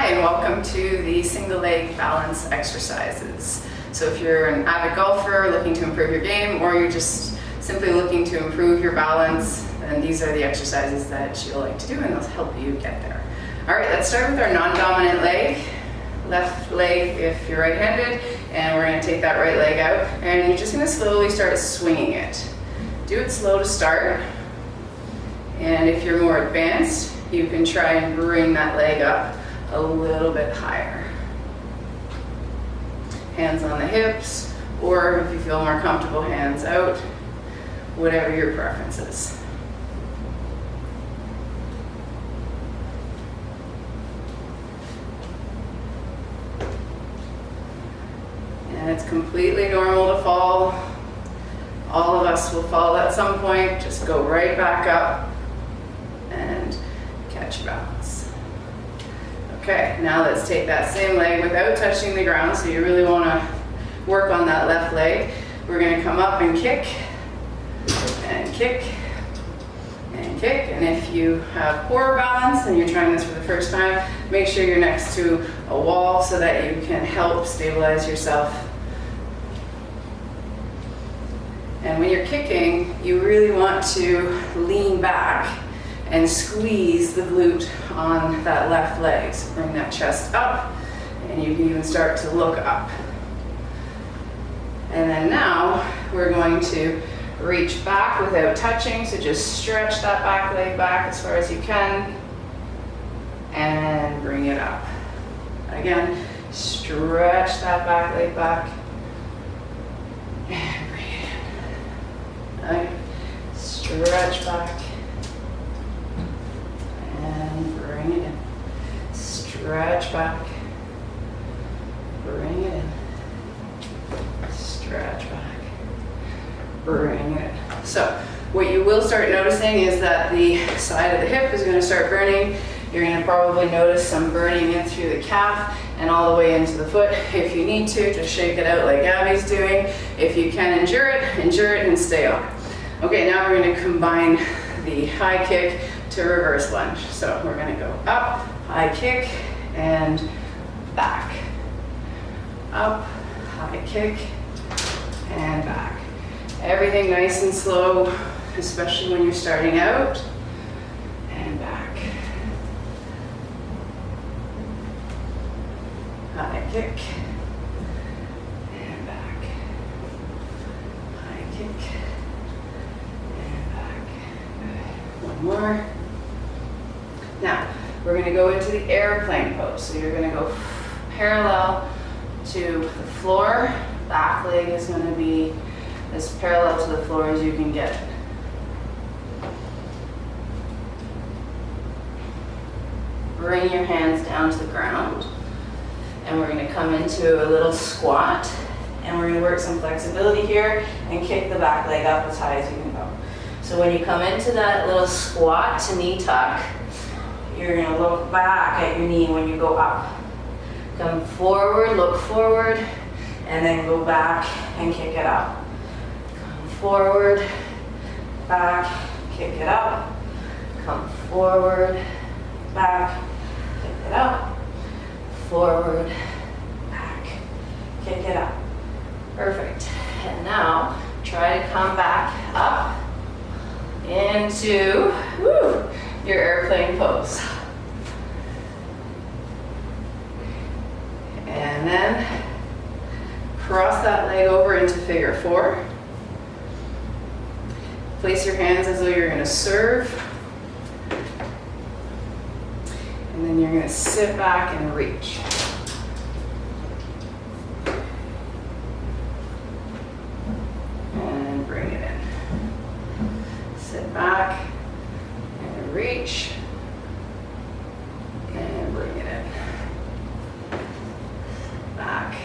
Hi, and welcome to the single leg balance exercises. So if you're an avid golfer looking to improve your game, or you're just simply looking to improve your balance, then these are the exercises that you'll like to do, and they'll help you get there. All right, let's start with our non-dominant leg. Left leg if you're right-handed, and we're going to take that right leg out, and you're just going to slowly start swinging it. Do it slow to start, and if you're more advanced, you can try and bring that leg up a little bit higher. Hands on the hips, or if you feel more comfortable, hands out, whatever your preference is. And it's completely normal to fall. All of us will fall at some point. Just go right back up and catch your balance. Okay, now let's take that same leg without touching the ground, so you really want to work on that left leg. We're going to come up and kick, and kick, and kick. And if you have poor balance and you're trying this for the first time, make sure you're next to a wall so that you can help stabilize yourself. And when you're kicking, you really want to lean back and squeeze the glute on that left leg. So bring that chest up, and you can even start to look up. And then now we're going to reach back without touching, so just stretch that back leg back as far as you can, and bring it up. Again, stretch that back leg back, and bring it in. Right. Stretch back, and bring it in. Stretch back, bring it in. Stretch back, bring it in. So what you will start noticing is that the side of the hip is going to start burning. You're going to probably notice some burning in through the calf and all the way into the foot. If you need to, just shake it out like Abby's doing. If you can endure it and stay on. Okay, now we're going to combine the high kick to reverse lunge. So we're going to go up, high kick, and back. Up, high kick, and back. Everything nice and slow, especially when you're starting out. And back. High kick, and back. High kick, and back. Good. One more. Now, we're going to go into the airplane pose. So you're going to go parallel to the floor. Back leg is going to be as parallel to the floor as you can get it. Bring your hands down to the ground. And we're going to come into a little squat. And we're going to work some flexibility here and kick the back leg up as high as you can go. So when you come into that little squat to knee tuck, you're going to look back at your knee when you go up. Come forward, look forward, and then go back and kick it up. Come forward, back, kick it up. Come forward, back, kick it up. Forward, back, kick it up. Perfect. And now try to come back up into your airplane pose. And then cross that leg over into figure four. Place your hands as though you're going to serve. And then you're going to sit back and reach. And bring it in. Sit back and reach. And bring it in. Back,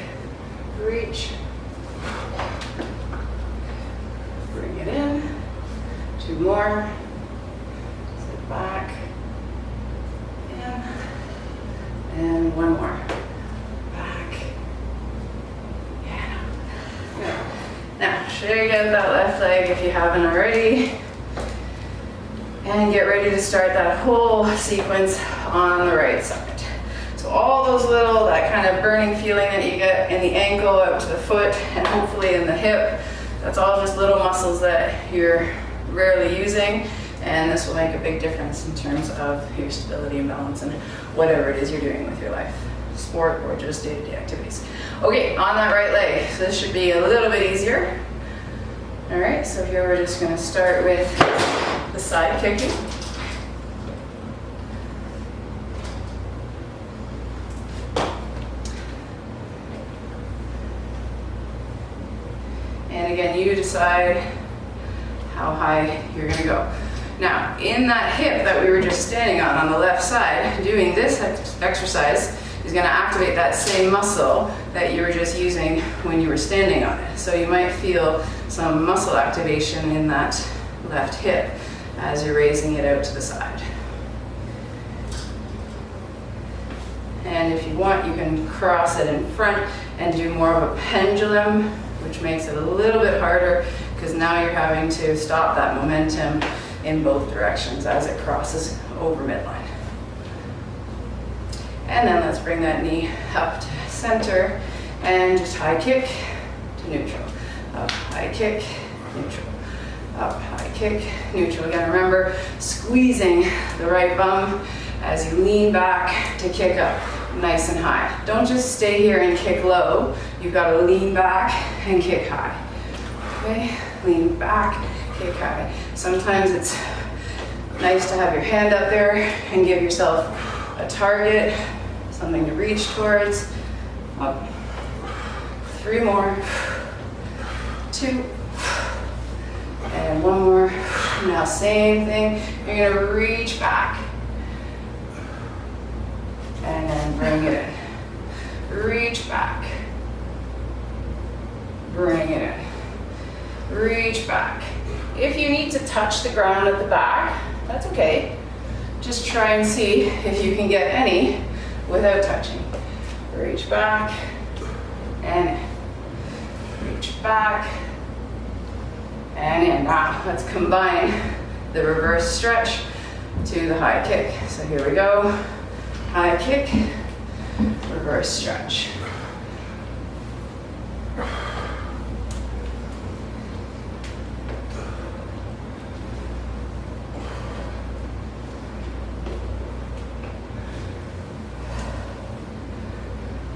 reach. Bring it in. Two more. Sit back. And one more. Back. Yeah. Good. Now, shake out that left leg if you haven't already. And get ready to start that whole sequence on the right side. So So all those little, that kind of burning feeling that you get in the ankle up to the foot and hopefully in the hip, that's all just little muscles that you're rarely using, and this will make a big difference in terms of your stability and balance and whatever it is you're doing with your life, sport or just day-to-day activities. Okay, on that right leg, so this should be a little bit easier. All right, so here we're just gonna start with the side kicking. And again, you decide how high you're gonna go. Now, in that hip that we were just standing on the left side, doing this exercise is gonna activate that same muscle that you were just using when you were standing on it. So you might feel some muscle activation in that left hip as you're raising it out to the side. And if you want, you can cross it in front and do more of a pendulum, which makes it a little bit harder because now you're having to stop that momentum in both directions as it crosses over midline. And then let's bring that knee up to center and just high kick to neutral. Up, high kick, neutral. Up, high kick, neutral. Again, remember squeezing the right bum as you lean back to kick up nice and high. Don't just stay here and kick low. You've got to lean back and kick high. Okay, lean back, kick high. Sometimes it's nice to have your hand up there and give yourself a target, something to reach towards. Up. 3 more. 2. And 1 more. Now same thing. You're gonna reach back. And then bring it in. Reach back. Bring it in. Reach back. If you need to touch the ground at the back, that's okay. Just try and see if you can get any without touching. Reach back and in. Reach back and in. Now let's combine the reverse stretch to the high kick. So here we go. High kick, reverse stretch.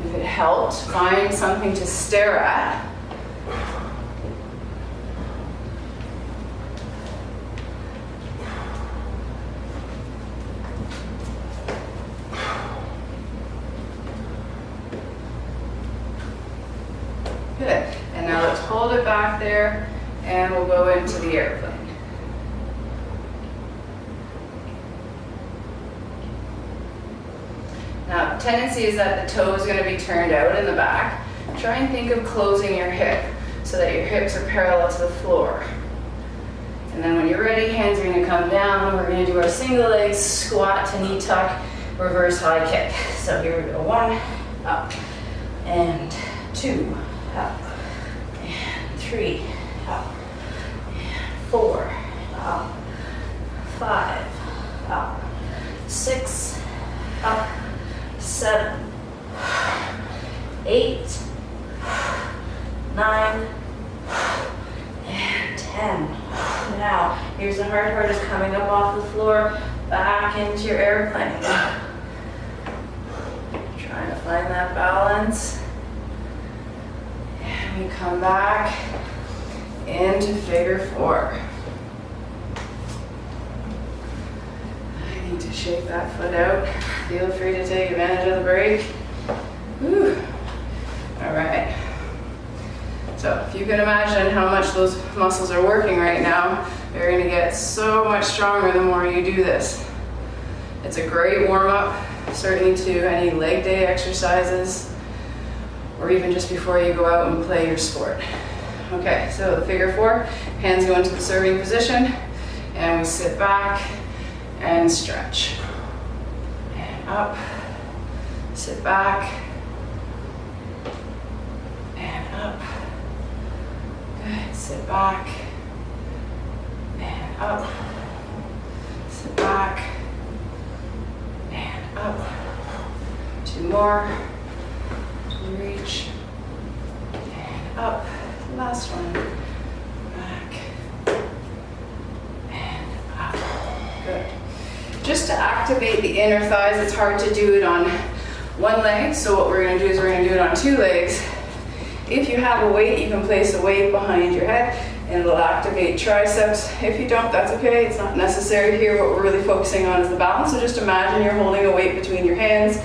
If it helps, find something to stare at. Good. And now let's hold it back there and we'll go into the airplane. Now, tendency is that the toe is going to be turned out in the back. Try and think of closing your hip so that your hips are parallel to the floor. And then when you're ready, hands are going to come down. We're going to do our single leg squat to knee tuck, reverse high kick. So here we go. 1, up, and 2, up, and 3, up, and 4, up, 5, up, 6, up, 7, 8, 9, and 10. Now, here's the hard part, is coming up off the floor, back into your airplane. Trying to find that balance. And we come back into figure 4. I need to shake that foot out. Feel free to take advantage of the break. Whew. All right. So if you can imagine how much those muscles are working right now, they're going to get so much stronger the more you do this. It's a great warm-up, certainly to any leg day exercises, or even just before you go out and play your sport. Okay, so the figure 4, hands go into the serving position, and we sit back and stretch. And up, sit back, and up. Good, sit back, and up, sit back, and up. 2 more. Reach. And up. Last one. Back. And up. Good. Just to activate the inner thighs, it's hard to do it on one leg. So what we're going to do is we're going to do it on 2 legs. If you have a weight, you can place a weight behind your head and it'll activate triceps. If you don't, that's okay. It's not necessary here. What we're really focusing on is the balance. So just imagine you're holding a weight between your hands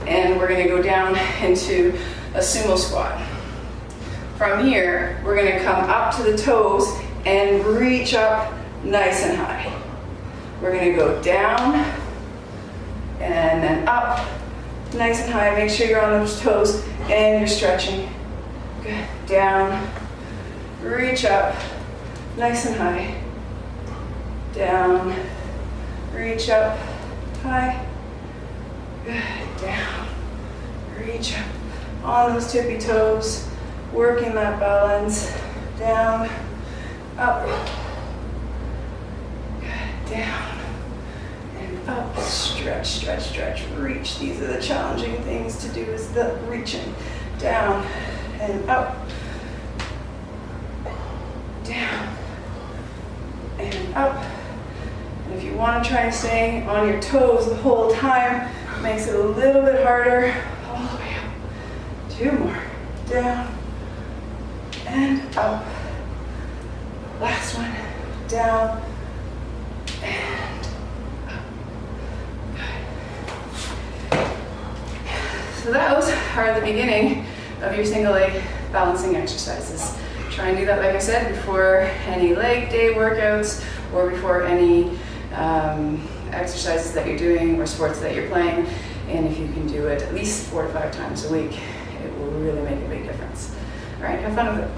and we're going to go down into a sumo squat. From here, we're going to come up to the toes and reach up nice and high. We're going to go down and then up nice and high. Make sure you're on those toes and you're stretching. Good. Down, reach up, nice and high. Down, reach up, high. Good. Down, reach up. On those tippy toes, working that balance. Down, up. Good. Down, and up. Stretch, stretch, stretch, reach. These are the challenging things to do, is the reaching. Down, and up, down, and up. And if you want to try and stay on your toes the whole time, it makes it a little bit harder. All the way up. 2 more. Down, and up. Last one. Down, and up. Good. So those are the beginning of your single leg balancing exercises. Try and do that, like I said, before any leg day workouts or before any exercises that you're doing or sports that you're playing. And if you can do it at least 4 to 5 times a week, it will really make a big difference. All right, have fun with it.